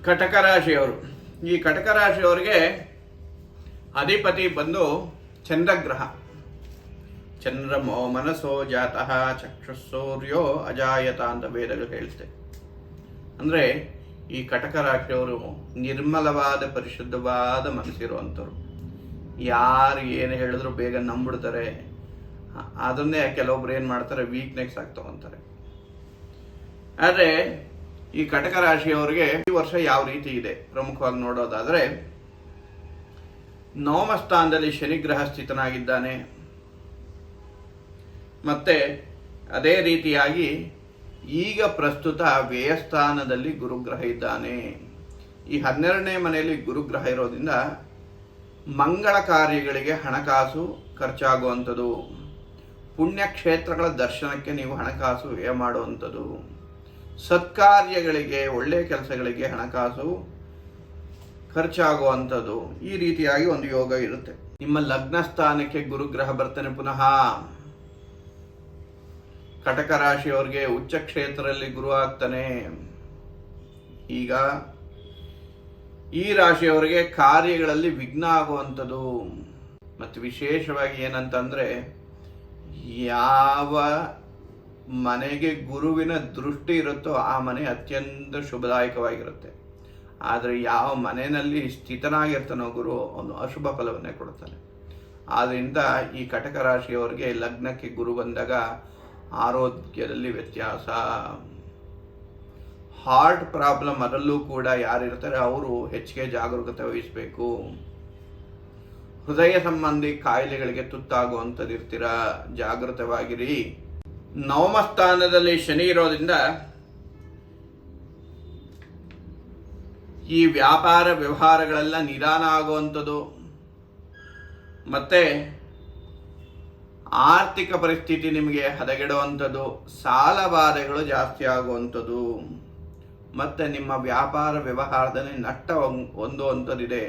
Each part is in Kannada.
ಕಟಕ ರಾಶಿಯವರು. ಈ ಕಟಕ ರಾಶಿಯವರಿಗೆ ಅಧಿಪತಿ ಬಂದು ಚಂದ್ರಗ್ರಹ. ಚಂದ್ರಮೋ ಮನಸೋ ಜಾತಃ ಚಕ್ಷುಸೂರ್ಯೋ ಅಜಾಯತ ಅಂತ ವೇದಗಳು ಹೇಳುತ್ತೆ. ಅಂದರೆ ಈ ಕಟಕ ರಾಶಿಯವರು ನಿರ್ಮಲವಾದ ಪರಿಶುದ್ಧವಾದ ಮನಸ್ಸಿರುವಂಥವ್ರು. ಯಾರು ಏನು ಹೇಳಿದ್ರು ಬೇಗ ನಂಬಿಡ್ತಾರೆ. ಅದನ್ನೇ ಕೆಲವೊಬ್ರು ಏನು ಮಾಡ್ತಾರೆ, ವೀಕ್ನೆಸ್ ಆಗಿ ತಗೊಂತಾರೆ. ಆದರೆ ಈ ಕಟಕ ರಾಶಿಯವರಿಗೆ ಈ ವರ್ಷ ಯಾವ ರೀತಿ ಇದೆ ಪ್ರಮುಖವಾಗಿ ನೋಡೋದಾದರೆ, ನವಮ ಸ್ಥಾನದಲ್ಲಿ ಶನಿಗ್ರಹ ಸ್ಥಿತನಾಗಿದ್ದಾನೆ. ಮತ್ತೆ ಅದೇ ರೀತಿಯಾಗಿ ಈಗ ಪ್ರಸ್ತುತ ವ್ಯಯಸ್ಥಾನದಲ್ಲಿ ಗುರುಗ್ರಹ ಇದ್ದಾನೆ. ಈ 12ನೇ ಮನೆಯಲ್ಲಿ ಗುರುಗ್ರಹ ಇರೋದ್ರಿಂದ ಮಂಗಳ ಕಾರ್ಯಗಳಿಗೆ ಹಣಕಾಸು ಖರ್ಚಾಗುವಂಥದ್ದು, ಪುಣ್ಯಕ್ಷೇತ್ರಗಳ ದರ್ಶನಕ್ಕೆ ನೀವು ಹಣಕಾಸು ವ್ಯಯ ಮಾಡುವಂಥದ್ದು, ಸತ್ಕಾರ್ಯಗಳಿಗೆ ಒಳ್ಳೆಯ ಕೆಲಸಗಳಿಗೆ ಹಣಕಾಸು ಖರ್ಚಾಗುವಂಥದ್ದು, ಈ ರೀತಿಯಾಗಿ ಒಂದು ಯೋಗ ಇರುತ್ತೆ. ನಿಮ್ಮ ಲಗ್ನ ಸ್ಥಾನಕ್ಕೆ ಗುರುಗ್ರಹ ಬರ್ತಾನೆ ಪುನಃ. ಕಟಕ ರಾಶಿಯವರಿಗೆ ಉಚ್ಚ ಕ್ಷೇತ್ರದಲ್ಲಿ ಗುರು ಆಗ್ತಾನೆ. ಈಗ ಈ ರಾಶಿಯವರಿಗೆ ಕಾರ್ಯಗಳಲ್ಲಿ ವಿಘ್ನ ಆಗುವಂಥದ್ದು. ಮತ್ತು ವಿಶೇಷವಾಗಿ ಏನಂತಂದ್ರೆ, ಯಾವ ಮನೆಗೆ ಗುರುವಿನ ದೃಷ್ಟಿ ಇರುತ್ತೋ ಆ ಮನೆ ಅತ್ಯಂತ ಶುಭದಾಯಕವಾಗಿರುತ್ತೆ. ಆದರೆ ಯಾವ ಮನೆಯಲ್ಲಿ ಸ್ಥಿತನಾಗಿರ್ತಾನೋ ಗುರು ಅವನು ಅಶುಭ ಫಲವನ್ನೇ ಕೊಡ್ತಾನೆ. ಆದ್ದರಿಂದ ಈ ಕಟಕ ರಾಶಿಯವರಿಗೆ ಲಗ್ನಕ್ಕೆ ಗುರು ಬಂದಾಗ ಆರೋಗ್ಯದಲ್ಲಿ ವ್ಯತ್ಯಾಸ, ಹಾರ್ಟ್ ಪ್ರಾಬ್ಲಮ್, ಅದರಲ್ಲೂ ಕೂಡ ಯಾರಿರ್ತಾರೆ ಅವರು ಹೆಚ್ಚಿಗೆ ಜಾಗರೂಕತೆ ವಹಿಸಬೇಕು. ಹೃದಯ ಸಂಬಂಧಿ ಕಾಯಿಲೆಗಳಿಗೆ ತುತ್ತಾಗುವಂಥದ್ದು ಇರ್ತೀರ, ಜಾಗೃತವಾಗಿರಿ. ನವಮ ಸ್ಥಾನದಲ್ಲಿ ಶನಿ ಇರೋದ್ರಿಂದ ಈ ವ್ಯಾಪಾರ ವ್ಯವಹಾರಗಳೆಲ್ಲ ನಿಧಾನ ಆಗುವಂಥದ್ದು, ಮತ್ತೆ ಆರ್ಥಿಕ ಪರಿಸ್ಥಿತಿ ನಿಮಗೆ ಹದಗೆಡುವಂಥದ್ದು, ಸಾಲ ಬಾಧೆಗಳು ಜಾಸ್ತಿ ಆಗುವಂಥದ್ದು, ಮತ್ತೆ ನಿಮ್ಮ ವ್ಯಾಪಾರ ವ್ಯವಹಾರದಲ್ಲಿ ನಷ್ಟ ಹೊಂದುವಂಥದ್ದಿದೆ.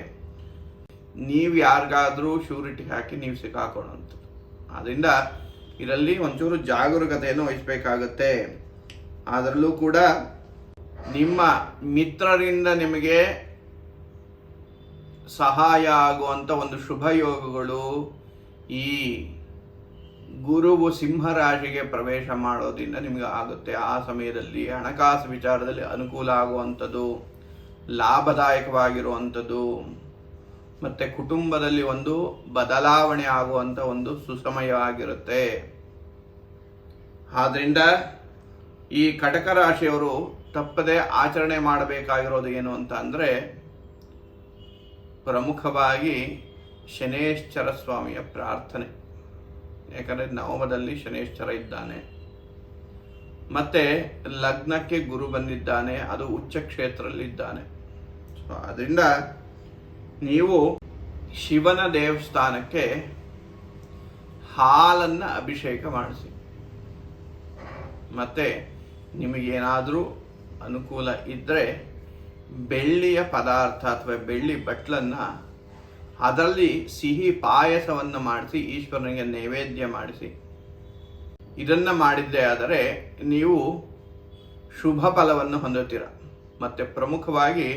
ನೀವು ಯಾರಿಗಾದ್ರೂ ಶ್ಯೂರಿಟಿ ಹಾಕಿ ನೀವು ಸಿಕ್ಕಾಕೊಳ್ಳುವಂಥದ್ದು. ಅದರಿಂದ ಇದರಲ್ಲಿ ಒಂಚೂರು ಜಾಗರೂಕತೆಯನ್ನು ವಹಿಸಬೇಕಾಗತ್ತೆ. ಅದರಲ್ಲೂ ಕೂಡ ನಿಮ್ಮ ಮಿತ್ರರಿಂದ ನಿಮಗೆ ಸಹಾಯ ಆಗುವಂಥ ಒಂದು ಶುಭ ಯೋಗಗಳು ಈ ಗುರುವು ಸಿಂಹರಾಶಿಗೆ ಪ್ರವೇಶ ಮಾಡೋದ್ರಿಂದ ನಿಮಗೆ ಆಗುತ್ತೆ. ಆ ಸಮಯದಲ್ಲಿ ಹಣಕಾಸು ವಿಚಾರದಲ್ಲಿ ಅನುಕೂಲ ಆಗುವಂಥದ್ದು, ಲಾಭದಾಯಕವಾಗಿರುವಂಥದ್ದು, ಮತ್ತೆ ಕುಟುಂಬದಲ್ಲಿ ಒಂದು ಬದಲಾವಣೆ ಆಗುವಂಥ ಒಂದು ಸುಸಮಯ ಆಗಿರುತ್ತೆ. ಆದ್ರಿಂದ ಈ ಕಟಕ ರಾಶಿಯವರು ತಪ್ಪದೆ ಆಚರಣೆ ಮಾಡಬೇಕಾಗಿರೋದು ಏನು ಅಂತ ಅಂದರೆ, ಪ್ರಮುಖವಾಗಿ ಶನೇಶ್ವರ ಸ್ವಾಮಿಯ ಪ್ರಾರ್ಥನೆ. ಯಾಕಂದರೆ ನವಮದಲ್ಲಿ ಶನೇಶ್ವರ ಇದ್ದಾನೆ, ಮತ್ತೆ ಲಗ್ನಕ್ಕೆ ಗುರು ಬಂದಿದ್ದಾನೆ, ಅದು ಉಚ್ಚ ಕ್ಷೇತ್ರದಲ್ಲಿದ್ದಾನೆ. ಸೊ ಅದರಿಂದ ನೀವು ಶಿವನ ದೇವಸ್ಥಾನಕ್ಕೆ ಹಾಲನ್ನು ಅಭಿಷೇಕ ಮಾಡಿಸಿ. ಮತ್ತೆ ನಿಮಗೇನಾದರೂ ಅನುಕೂಲ ಇದ್ದರೆ ಬೆಳ್ಳಿಯ ಪದಾರ್ಥ ಅಥವಾ ಬೆಳ್ಳಿ ಬಟ್ಲನ್ನು ಅದರಲ್ಲಿ ಸಿಹಿ ಪಾಯಸವನ್ನು ಮಾಡಿಸಿ ಈಶ್ವರನಿಗೆ ನೈವೇದ್ಯ ಮಾಡಿಸಿ. ಇದನ್ನು ಮಾಡಿದ್ದೇ ಆದರೆ ನೀವು ಶುಭ ಫಲವನ್ನು ಹೊಂದುತ್ತೀರ. ಮತ್ತು ಪ್ರಮುಖವಾಗಿ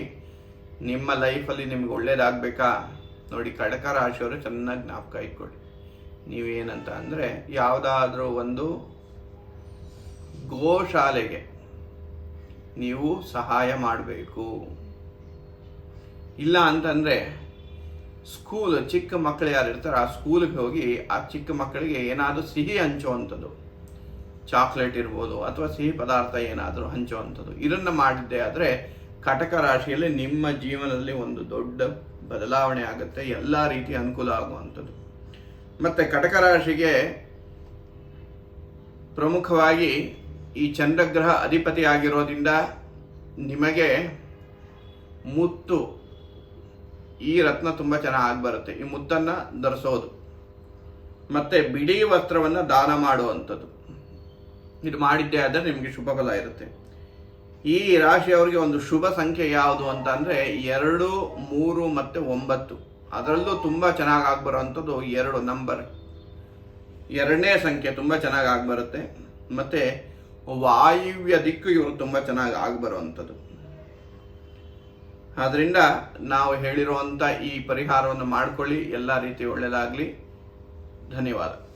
ನಿಮ್ಮ ಲೈಫಲ್ಲಿ ನಿಮ್ಗೆ ಒಳ್ಳೇದಾಗಬೇಕಾ ನೋಡಿ, ಕಟಕ ರಾಶಿಯವರು ಚೆನ್ನಾಗಿ ಜ್ಞಾಪಕ ಇಟ್ಕೊಳ್ಳಿ. ನೀವೇನಂತ ಅಂದರೆ, ಯಾವುದಾದ್ರೂ ಒಂದು ಗೋಶಾಲೆಗೆ ನೀವು ಸಹಾಯ ಮಾಡಬೇಕು. ಇಲ್ಲ ಅಂತಂದರೆ ಸ್ಕೂಲ್, ಚಿಕ್ಕ ಮಕ್ಕಳು ಯಾರು ಇರ್ತಾರೆ ಆ ಸ್ಕೂಲಿಗೆ ಹೋಗಿ ಆ ಚಿಕ್ಕ ಮಕ್ಕಳಿಗೆ ಏನಾದರೂ ಸಿಹಿ ಹಂಚುವಂಥದ್ದು, ಚಾಕ್ಲೇಟ್ ಇರ್ಬೋದು ಅಥವಾ ಸಿಹಿ ಪದಾರ್ಥ ಏನಾದರೂ ಹಂಚುವಂಥದ್ದು, ಇದನ್ನು ಮಾಡಿದ್ದೆ ಆದರೆ ಕಟಕ ರಾಶಿಯಲ್ಲಿ ನಿಮ್ಮ ಜೀವನದಲ್ಲಿ ಒಂದು ದೊಡ್ಡ ಬದಲಾವಣೆ ಆಗುತ್ತೆ, ಎಲ್ಲ ರೀತಿಯ ಅನುಕೂಲ ಆಗುವಂಥದ್ದು. ಮತ್ತು ಕಟಕ ರಾಶಿಗೆ ಪ್ರಮುಖವಾಗಿ ಈ ಚಂದ್ರಗ್ರಹ ಅಧಿಪತಿ ಆಗಿರೋದ್ರಿಂದ ನಿಮಗೆ ಮುತ್ತು, ಈ ರತ್ನ ತುಂಬ ಚೆನ್ನಾಗಿ ಬರುತ್ತೆ. ಈ ಮುತ್ತನ್ನು ಧರಿಸೋದು, ಮತ್ತು ಬಿಳಿ ವಸ್ತ್ರವನ್ನು ದಾನ ಮಾಡುವಂಥದ್ದು, ಇದು ಮಾಡಿದ್ದೇ ಆದರೆ ನಿಮಗೆ ಶುಭ ಫಲ ಇರುತ್ತೆ. ಈ ರಾಶಿಯವರಿಗೆ ಒಂದು ಶುಭ ಸಂಖ್ಯೆ ಯಾವುದು ಅಂತ ಅಂದರೆ 2, 3 ಮತ್ತು 9. ಅದರಲ್ಲೂ ತುಂಬ ಚೆನ್ನಾಗಿ ಆಗಿಬರೋವಂಥದ್ದು 2 ನಂಬರ್, 2ನೇ ಸಂಖ್ಯೆ ತುಂಬ ಚೆನ್ನಾಗಿ ಆಗಿಬರುತ್ತೆ. ಮತ್ತು ವಾಯುವ್ಯ ದಿಕ್ಕು ಇವರು ತುಂಬ ಚೆನ್ನಾಗಿ ಆಗಿಬರುವಂಥದ್ದು. ಆದ್ದರಿಂದ ನಾವು ಹೇಳಿರುವಂಥ ಈ ಪರಿಹಾರವನ್ನು ಮಾಡಿಕೊಳ್ಳಿ, ಎಲ್ಲ ರೀತಿ ಒಳ್ಳೆಯದಾಗಲಿ. ಧನ್ಯವಾದ.